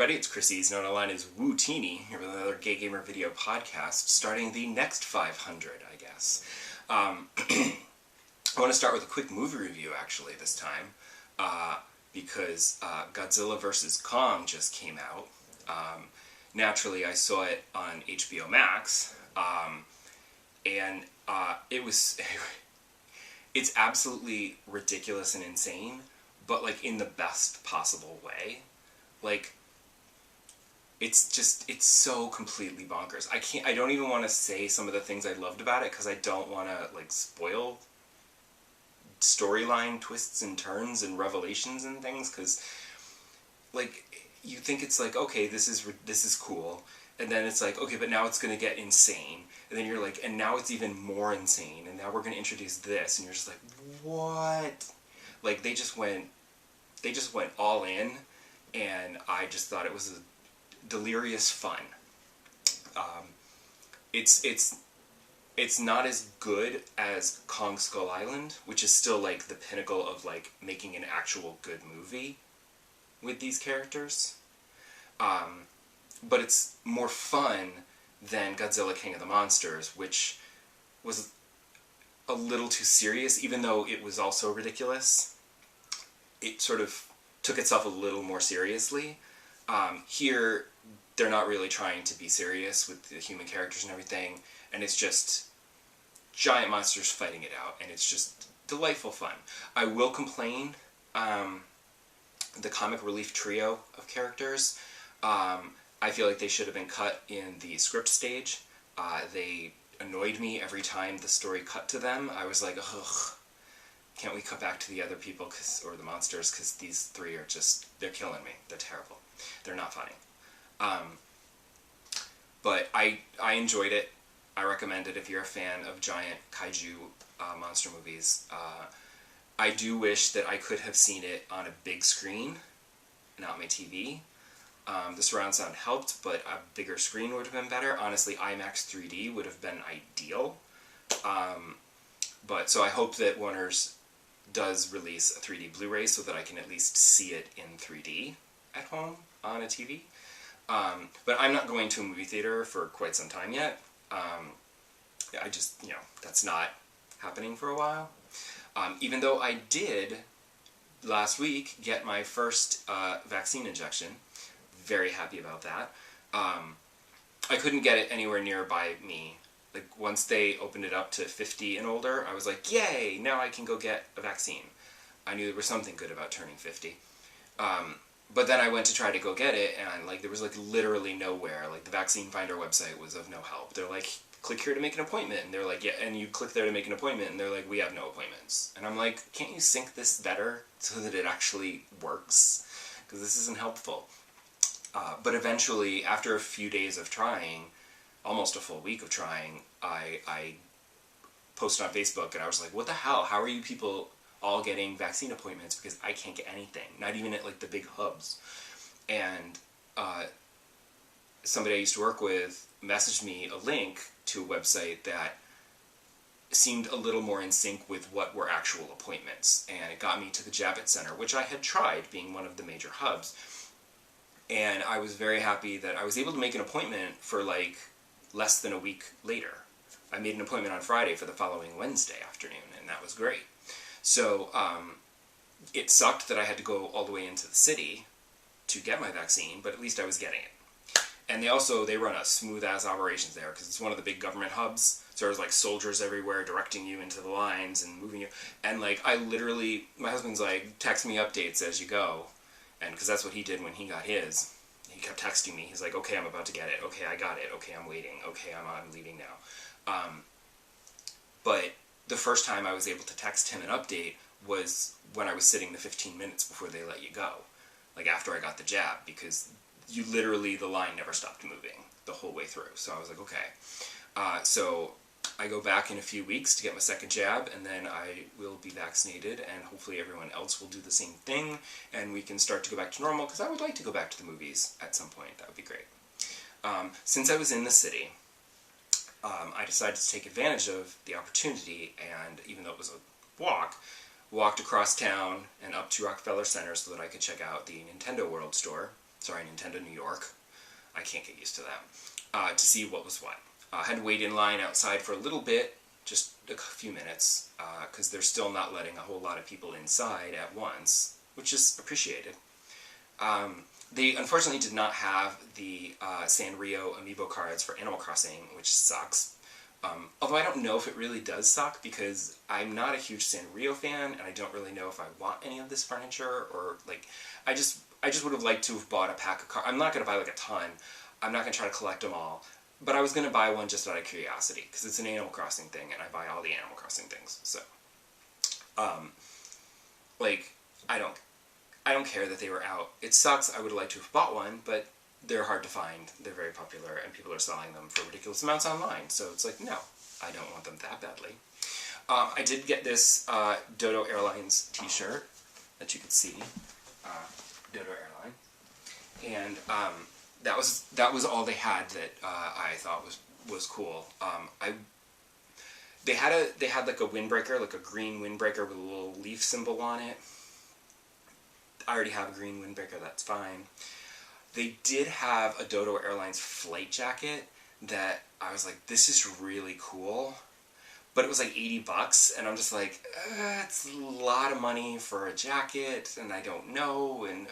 everybody, it's Chris E's, known online as Wootini, here with another Gay Gamer video podcast, starting the next 500, I guess. I want to start with a quick movie review, actually, this time, because Godzilla vs. Kong just came out. Naturally, I saw it on HBO Max, and it's absolutely ridiculous and insane, but, like, in the best possible way. Like, it's so completely bonkers. I don't even want to say some of the things I loved about it, because I don't want to, like, spoil storyline twists and turns and revelations and things, because, like, you think it's like, okay, this is cool, and then it's like, okay, but now it's going to get insane, and then you're like, and now it's even more insane, and now we're going to introduce this, and you're just like, what? Like, they just went all in, and I just thought it was a delirious fun. It's not as good as Kong Skull Island, which is still, like, the pinnacle of, like, making an actual good movie with these characters. But it's more fun than Godzilla King of the Monsters, which was a little too serious, even though it was also ridiculous. It sort of took itself a little more seriously. Here, they're not really trying to be serious with the human characters and everything, and it's just giant monsters fighting it out, and it's just delightful fun. I will complain, the comic relief trio of characters, I feel like they should have been cut in the script stage. They annoyed me every time the story cut to them. I was like, ugh. Can't we cut back to the other people, or the monsters, because these three are just, they're killing me. They're terrible. They're not funny. But I enjoyed it. I recommend it if you're a fan of giant kaiju monster movies. I do wish that I could have seen it on a big screen, not my TV. The surround sound helped, but a bigger screen would have been better. Honestly, IMAX 3D would have been ideal. So I hope that Warner's does release a 3D Blu-ray so that I can at least see it in 3D at home on a TV. But I'm not going to a movie theater for quite some time yet. I just, that's not happening for a while. Even though I did, last week, get my first vaccine injection. Very happy about that. I couldn't get it anywhere nearby me. Like, once they opened it up to 50 and older, I was like, yay, now I can go get a vaccine. I knew there was something good about turning 50. But then I went to try to go get it, and, like, there was, like, literally nowhere. Like, the Vaccine Finder website was of no help. They're like, click here to make an appointment. And they're like, yeah, and you click there to make an appointment, and they're like, we have no appointments. And I'm like, can't you sync this better so that it actually works? Because this isn't helpful. But eventually, after a few days of trying, almost a full week of trying, I posted on Facebook, and I was like, what the hell? How are you people all getting vaccine appointments? Because I can't get anything. Not even at, like, the big hubs. And somebody I used to work with messaged me a link to a website that seemed a little more in sync with what were actual appointments. And it got me to the Javits Center, which I had tried, being one of the major hubs. And I was very happy that I was able to make an appointment for, like, less than a week later. I made an appointment on Friday for the following Wednesday afternoon, and that was great. So, it sucked that I had to go all the way into the city to get my vaccine, but at least I was getting it. And they run a smooth-ass operations there, because it's one of the big government hubs, so there's, like, soldiers everywhere directing you into the lines and moving you. And, like, I literally, my husband's like, text me updates as you go, and because that's what he did when he got his. He kept texting me. He's like, okay, I'm about to get it. Okay, I got it. Okay, I'm waiting. Okay, I'm leaving now. But the first time I was able to text him an update was when I was sitting the 15 minutes before they let you go. Like, after I got the jab, because the line never stopped moving the whole way through. So I was like, okay. So I go back in a few weeks to get my second jab, and then I will be vaccinated, and hopefully everyone else will do the same thing, and we can start to go back to normal, because I would like to go back to the movies at some point. That would be great. Since I was in the city, I decided to take advantage of the opportunity, and even though it was a walked across town and up to Rockefeller Center so that I could check out the Nintendo World Store, sorry, Nintendo New York, I can't get used to that, to see what was what. I had to wait in line outside for a little bit, just a few minutes, because they're still not letting a whole lot of people inside at once, which is appreciated. They unfortunately did not have the Sanrio amiibo cards for Animal Crossing, which sucks. Although I don't know if it really does suck, because I'm not a huge Sanrio fan, and I don't really know if I want any of this furniture, or, like, I just would have liked to have bought a pack of cards. I'm not going to buy, like, a ton. I'm not going to try to collect them all. But I was going to buy one just out of curiosity, because it's an Animal Crossing thing, and I buy all the Animal Crossing things, so. Like, I don't care that they were out. It sucks, I would have liked to have bought one, but they're hard to find, they're very popular, and people are selling them for ridiculous amounts online, so it's like, no, I don't want them that badly. I did get this Dodo Airlines t-shirt that you could see, Dodo Airline, and that was all they had that I thought was cool. They had like a windbreaker, like a green windbreaker with a little leaf symbol on it. I already have a green windbreaker, that's fine. They did have a Dodo Airlines flight jacket that I was like, this is really cool. But it was like $80, and I'm just like, it's a lot of money for a jacket, and I don't know, and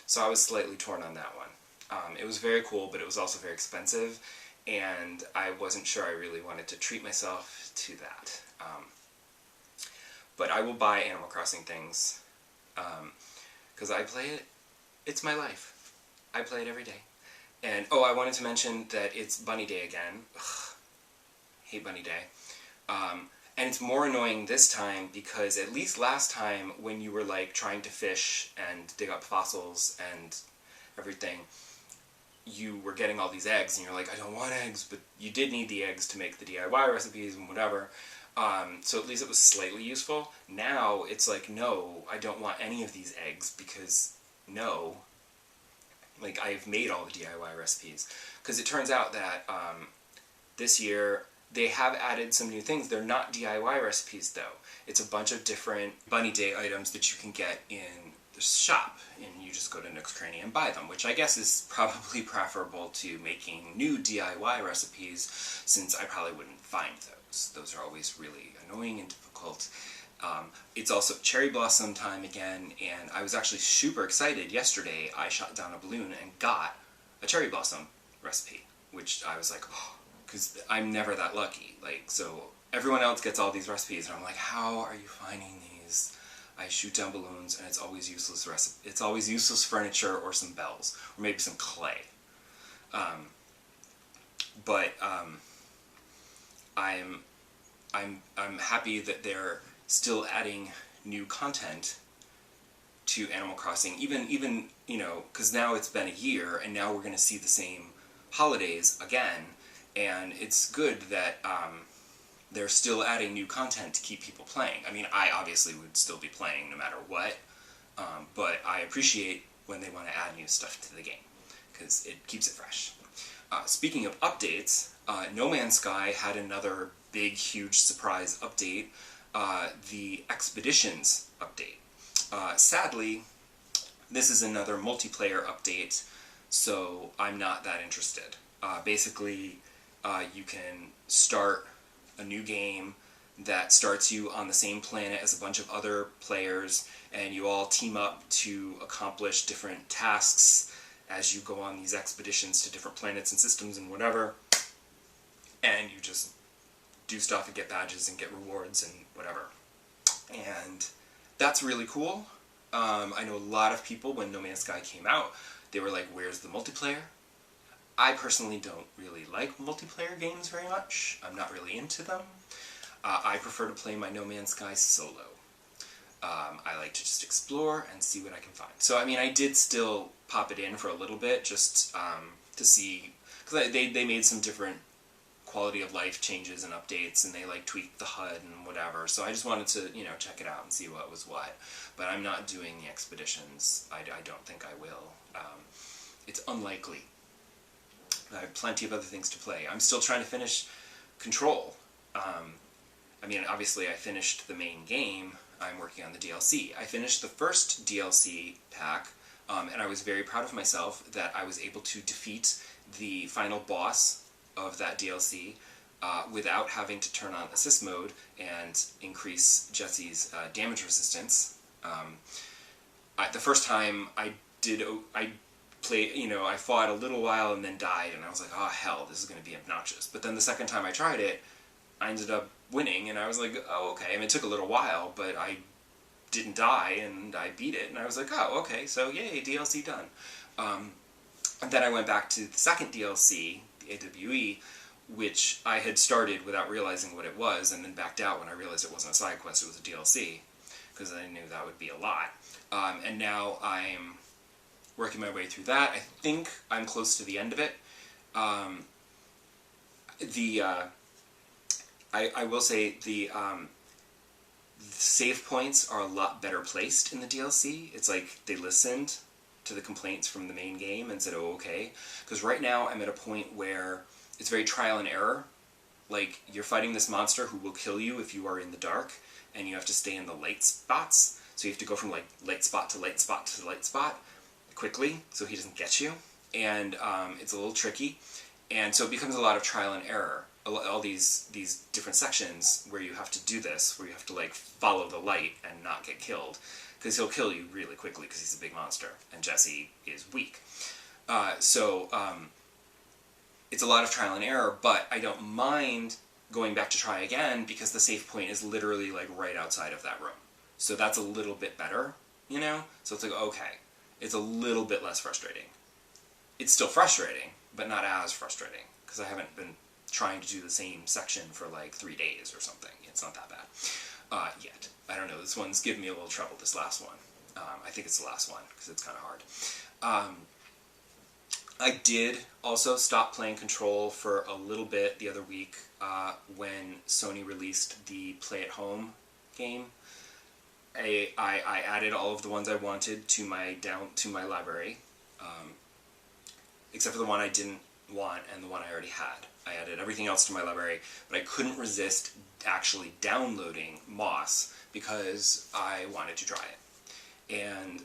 so I was slightly torn on that one. It was very cool, but it was also very expensive, and I wasn't sure I really wanted to treat myself to that. But I will buy Animal Crossing things, because I play it. It's my life. I play it every day. And, oh, I wanted to mention that it's Bunny Day again. Ugh, hate Bunny Day. And it's more annoying this time because at least last time when you were like trying to fish and dig up fossils and everything, you were getting all these eggs and you're like, I don't want eggs, but you did need the eggs to make the DIY recipes and whatever. So at least it was slightly useful. Now it's like, no, I don't want any of these eggs because no, like I've made all the DIY recipes. Because it turns out that this year they have added some new things. They're not DIY recipes though. It's a bunch of different Bunny Day items that you can get in the shop, and you just go to Nook's Cranny and buy them, which I guess is probably preferable to making new DIY recipes, since I probably wouldn't find those. Those are always really annoying and difficult. It's also cherry blossom time again, and I was actually super excited. Yesterday I shot down a balloon and got a cherry blossom recipe, which I was like, oh, because I'm never that lucky. Like, so everyone else gets all these recipes, and I'm like, how are you finding these? I shoot down balloons, and it's always useless It's always useless furniture or some bells, or maybe some clay. I'm happy that they're still adding new content to Animal Crossing, even you know, because now it's been a year, and now we're going to see the same holidays again, and it's good that they're still adding new content to keep people playing. I mean, I obviously would still be playing no matter what, but I appreciate when they want to add new stuff to the game, because it keeps it fresh. Speaking of updates, No Man's Sky had another big, huge surprise update, the Expeditions update. Sadly, this is another multiplayer update, so I'm not that interested. Basically, you can start a new game that starts you on the same planet as a bunch of other players, and you all team up to accomplish different tasks as you go on these expeditions to different planets and systems and whatever, and you just do stuff and get badges and get rewards and whatever. And that's really cool. I know a lot of people, when No Man's Sky came out, they were like, where's the multiplayer? I personally don't really like multiplayer games very much. I'm not really into them. I prefer to play my No Man's Sky solo. I like to just explore and see what I can find. So, I mean, I did still pop it in for a little bit, just to see, because they made some different quality of life changes and updates, and they like tweaked the HUD and whatever, so I just wanted to, you know, check it out and see what was what. But I'm not doing the expeditions. I don't think I will. It's unlikely. I have plenty of other things to play. I'm still trying to finish Control. I mean, obviously I finished the main game. I'm working on the DLC. I finished the first DLC pack And I was very proud of myself that I was able to defeat the final boss of that DLC without having to turn on assist mode and increase Jesse's damage resistance. The first time I fought a little while and then died, and I was like, oh hell, this is going to be obnoxious. But then the second time I tried it, I ended up winning, and I was like, oh okay. I mean, it took a little while, but I didn't die, and I beat it, and I was like, oh okay, so yay, DLC done. And then I went back to the second DLC, the AWE, which I had started without realizing what it was, and then backed out when I realized it wasn't a side quest, it was a DLC, because I knew that would be a lot. And now I'm working my way through that. I think I'm close to the end of it. I will say the save points are a lot better placed in the DLC. It's like they listened to the complaints from the main game and said, oh, okay. Because right now I'm at a point where it's very trial and error. Like, you're fighting this monster who will kill you if you are in the dark, and you have to stay in the light spots. So you have to go from, like, light spot to light spot to light spot quickly, so he doesn't get you. And it's a little tricky. And so it becomes a lot of trial and error. All these different sections where you have to do this, where you have to, like, follow the light and not get killed. Because he'll kill you really quickly because he's a big monster, and Jesse is weak. It's a lot of trial and error, but I don't mind going back to try again because the save point is literally, like, right outside of that room. So that's a little bit better, you know? So it's like, okay, it's a little bit less frustrating. It's still frustrating, but not as frustrating, because I haven't been trying to do the same section for, like, 3 days or something. It's not that bad. Yet. I don't know, this one's giving me a little trouble, this last one. I think it's the last one, because it's kind of hard. I did also stop playing Control for a little bit the other week when Sony released the Play at Home game. I added all of the ones I wanted to my library, except for the one I didn't want and the one I already had. I added everything else to my library, but I couldn't resist actually downloading Moss because I wanted to try it. And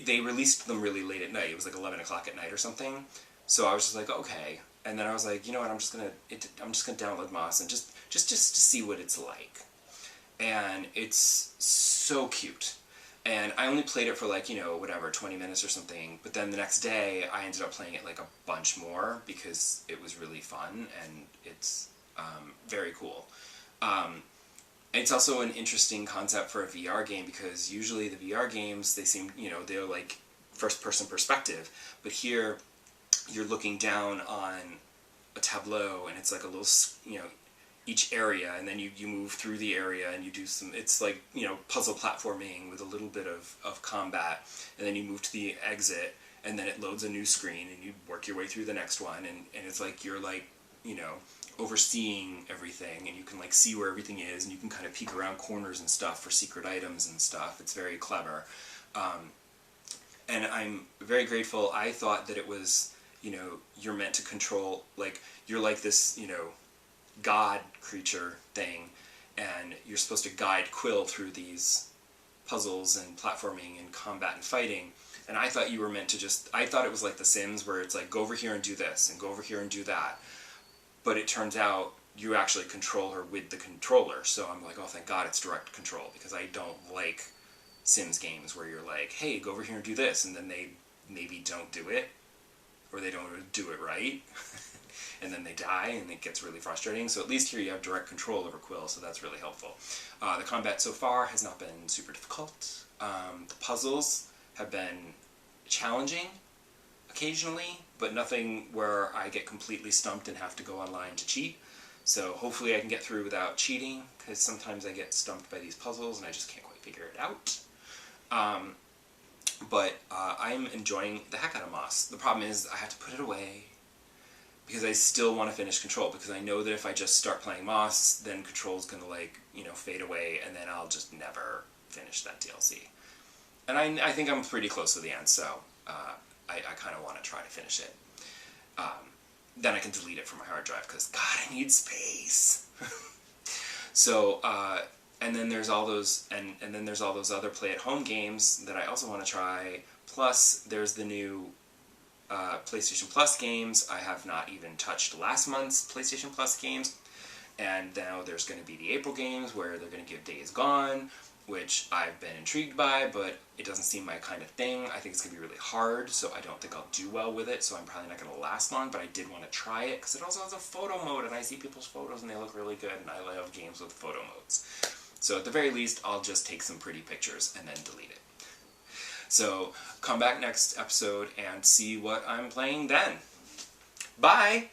they released them really late at night. It was like 11 o'clock at night or something. So I was just like, okay. And then I was like, you know what? I'm just gonna download Moss and just to see what it's like. And it's so cute. And I only played it for, like, 20 minutes or something. But then the next day, I ended up playing it, like, a bunch more because it was really fun and it's very cool. It's also an interesting concept for a VR game because usually the VR games, they seem, they're like first-person perspective. But here, you're looking down on a tableau and it's like a little, each area, and then you move through the area and you do some, it's like, puzzle platforming with a little bit of combat, and then you move to the exit, and then it loads a new screen, and you work your way through the next one, and it's like you're like, overseeing everything, and you can, like, see where everything is, and you can kind of peek around corners and stuff for secret items and stuff. It's very clever. And I'm very grateful. I thought that it was, you're meant to control, like, you're like this, god creature thing, and you're supposed to guide Quill through these puzzles and platforming and combat and fighting, and I thought you were meant to I thought it was like The Sims where it's like, go over here and do this, and go over here and do that, but it turns out you actually control her with the controller, so I'm like, oh thank god it's direct control, because I don't like Sims games where you're like, hey, go over here and do this, and then they maybe don't do it, or they don't do it right, and then they die, and it gets really frustrating. So at least here you have direct control over Quill, so that's really helpful. The combat so far has not been super difficult. The puzzles have been challenging occasionally, but nothing where I get completely stumped and have to go online to cheat. So hopefully I can get through without cheating, because sometimes I get stumped by these puzzles and I just can't quite figure it out. But I'm enjoying the heck out of Moss. The problem is I have to put it away, because I still want to finish Control, because I know that if I just start playing Moss, then Control's going to, like, fade away, and then I'll just never finish that DLC. And I think I'm pretty close to the end, so I kind of want to try to finish it. Then I can delete it from my hard drive, because, God, I need space! So, And then there's all those and then there's all those other play-at-home games that I also want to try. Plus, there's the new PlayStation Plus games. I have not even touched last month's PlayStation Plus games. And now there's going to be the April games where they're going to give Days Gone, which I've been intrigued by, but it doesn't seem my kind of thing. I think it's going to be really hard, so I don't think I'll do well with it, so I'm probably not going to last long, but I did want to try it, because it also has a photo mode, and I see people's photos, and they look really good, and I love games with photo modes. So at the very least, I'll just take some pretty pictures and then delete it. So come back next episode and see what I'm playing then. Bye!